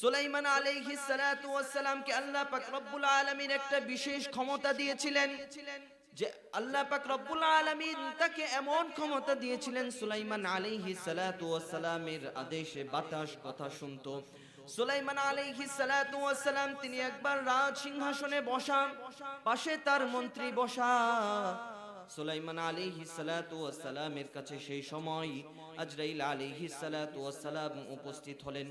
সুলাইমান আলাইহিস সালাতু ওয়াস সালামকে আল্লাহ পাক রব্বুল আলামিন একটা বিশেষ ক্ষমতা দিয়েছিলেন, যে আল্লাহ পাক রব্বুল আলামিন তাকে এমন ক্ষমতা দিয়েছিলেন, সুলাইমান আলাইহিস সালাতু ওয়াস সালামের আদেশে বাতাস কথা শুনতো। সুলাইমান আলাইহিস সালাতু ওয়াস সালাম তিনি একবার রাজ সিংহাসনে বসা, পাশে তার মন্ত্রী বসা। সুলাইমান আলাইহিস সালাতু ওয়াস সালামের কাছে সেই সময় আজরাইল আলাইহিস সালাতু ওয়াস সালাম উপস্থিত হলেন।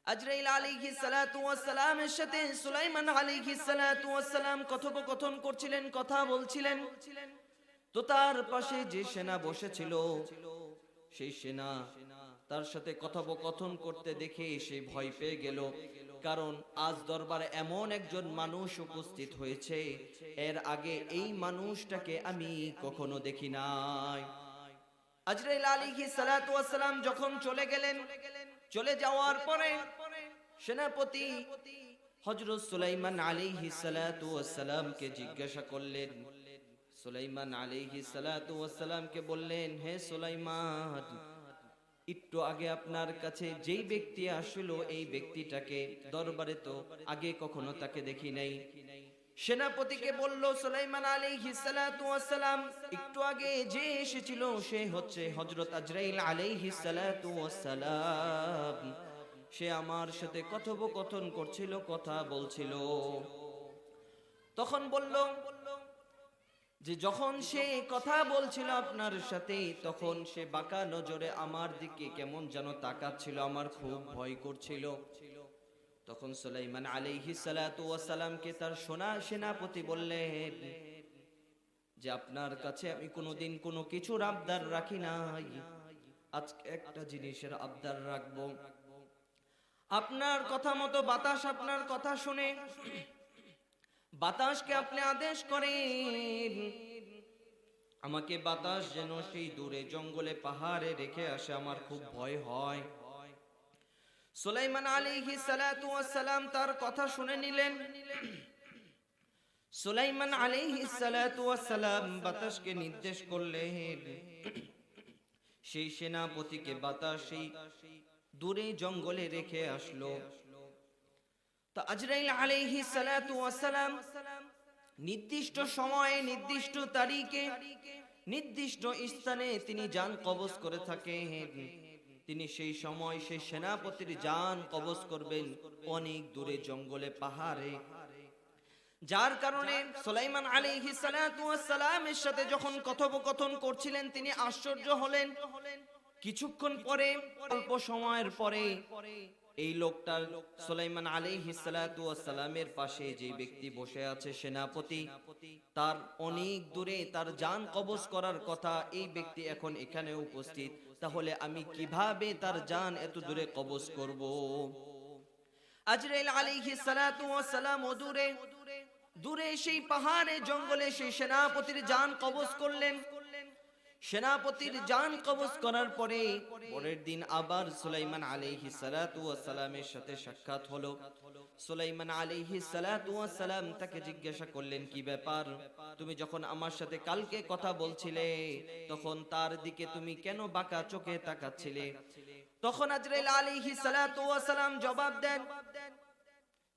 আজরাইল আলাইহিস সালাতু ওয়াস সালামের সাথে সুলাইমান আলাইহিস সালাতু ওয়াস সালাম কথোপকথন করছিলেন, কথা বলছিলেন। তো তার পাশে যে সেনা বসেছিল, সেই সেনা তার সাথে কথোপকথন করতে দেখে সে ভয় পেয়ে গেল, কারণ আজ দরবারে এমন একজন মানুষ উপস্থিত হয়েছে, এর আগে এই মানুষটাকে আমি কখনো দেখি নাই। আজরাইল আলাইহিস সালাতু ওয়াস সালাম যখন চলে গেলেন, চলে যাওয়ার পরে সেনাপতি হযরত সুলাইমান আলাইহিস সালাতু ওয়াস সালামকে জিজ্ঞাসা করলেন। সুলাইমান আলাইহিস সালাতু ওয়াস সালামকে বললেন, হে সুলাইমান, একটু আগে আপনার কাছে যেই ব্যক্তি আসলো, এই ব্যক্তিটাকে দরবারে তো আগে কখনো তাকে দেখি নাই। সেনাপতিকে বলল সুলাইমান আলাইহিস সালাতু ওয়াস সালাম, একটু আগে যে এসেছিল সে হচ্ছে হযরত আজরাইল আলাইহিস সালাতু ওয়াস সালাম। সে আমার সাথে কথোপকথন করছিল, কথা বলছিল। তখন বলল যে যখন সে কথা বলছিল আপনার সাথে, তখন সে বাঁকা নজরে আমার দিকে কেমন যেন তাকাচ্ছিল, আমার খুব ভয় করছিল। তখন সুলাইমান আলাইহিস সালাতু ওয়াস সালামকে তার সেনাপতি বললেন যে আপনার কাছে আমি কোনোদিন কোনো কিছুর আবদার রাখি নাই, আজকে একটা জিনিসের আবদার রাখবো। আপনার কথা মতো বাতাস আপনার কথা শুনে বাতাসকে আপনি আদেশ করেন, আমাকে বাতাস যেন সেই দূরে জঙ্গলে পাহাড়ে রেখে আসে, আমার খুব ভয় হয়। সুলাইমান আলাইহিস সালাতু ওয়াস সালাম তার কথা শুনে নিলেন। সুলাইমান আলাইহিস সালাতু ওয়াস সালাম বাতাসকে নির্দেশ করলেন, সেই সেনাপতিকে বাতাস সেই দূরে জঙ্গলে রেখে আসলো। তো আজরাইল আলাইহিস সালাতু ওয়াস সালাম নির্দিষ্ট সময়ে, নির্দিষ্ট তারিখে, নির্দিষ্ট স্থানে তিনি জান কবজ করে থাকেন। তিনি সেই সময় সেই সেনাপতির জান কবজ করবেন অনেক দূরে জঙ্গলে পাহাড়ে। যার কারণে সুলাইমান আলাইহিস সালাতু ওয়াস সালামের সাথে যখন কথোপকথন করছিলেন, তিনি আশ্চর্য হলেন। কিছুক্ষণ পরে, অল্প সময়ের পরে, এই লোকটা সুলাইমান আলাইহিস সালাতু ওয়াস সালামের পাশে যে ব্যক্তি বসে আছে সেনাপতি, তার অনেক দূরে তার জান কবজ করার কথা, এই ব্যক্তি এখন এখানে উপস্থিত। তাহলে আমি কিভাবে তার জান এত দূরে কবজ করব? আজরাইল আলাইহিস সালাতু ওয়াস সালাম দূরে সেই পাহাড়ে জঙ্গলে সেই সেনাপতির জান কবজ করলেন। সেনাপতির জান কবজ করার পরে পরের দিন আবার সুলাইমান আলাইহিস সালাতু ওয়াস সালামের সাথে সাক্ষাৎ হলো। সুলাইমান আলাইহিস সালাতু ওয়াস সালাম তাকে জিজ্ঞাসা করলেন, কি ব্যাপার, তুমি যখন আমার সাথে কালকে কথা বলছিলে, তখন তার দিকে তুমি কেন বাঁকা চোখে তাকাচ্ছিলে? তখন আজরাইল আলাইহিস সালাতু ওয়াস সালাম জবাব দেন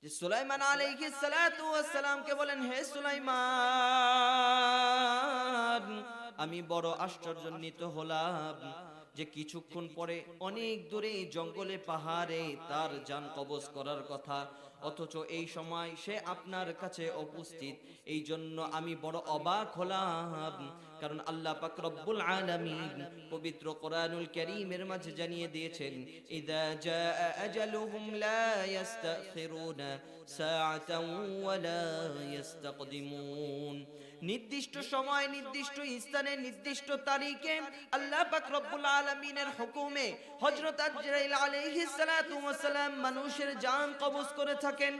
যে সুলাইমান আলাইহিস সালাতু ওয়াস সালামকে বলেন, হে সুলাইমান, আমি বড় আশ্চর্যান্বিত হলাম যে কিছুক্ষণ পরে অনেক দূরে জঙ্গলে পাহাড়ে তার জান কবজ করার কথা, অথচ এই সময় সে আপনার কাছে উপস্থিত। এই জন্য আমি বড় অবাক হলাম, কারণ আল্লাহ পাক রব্বুল আলামিন পবিত্র কোরআনুল কারীমের মাঝে জানিয়ে দিয়েছেন, ইযা জাআ আজালুহুম লা ইস্তাখিরুনা সাআতান ওয়া লা ইস্তাকদিমুন। নির্দিষ্ট সময়, নির্দিষ্ট স্থানে, নির্দিষ্ট তারিখে আল্লাহ পাক রব্বুল আলামিনের হুকুমে হযরত আজরাইল আলাইহিস সালাতু ওয়াস সালাম মানুষের জান কবজ করে থাকেন।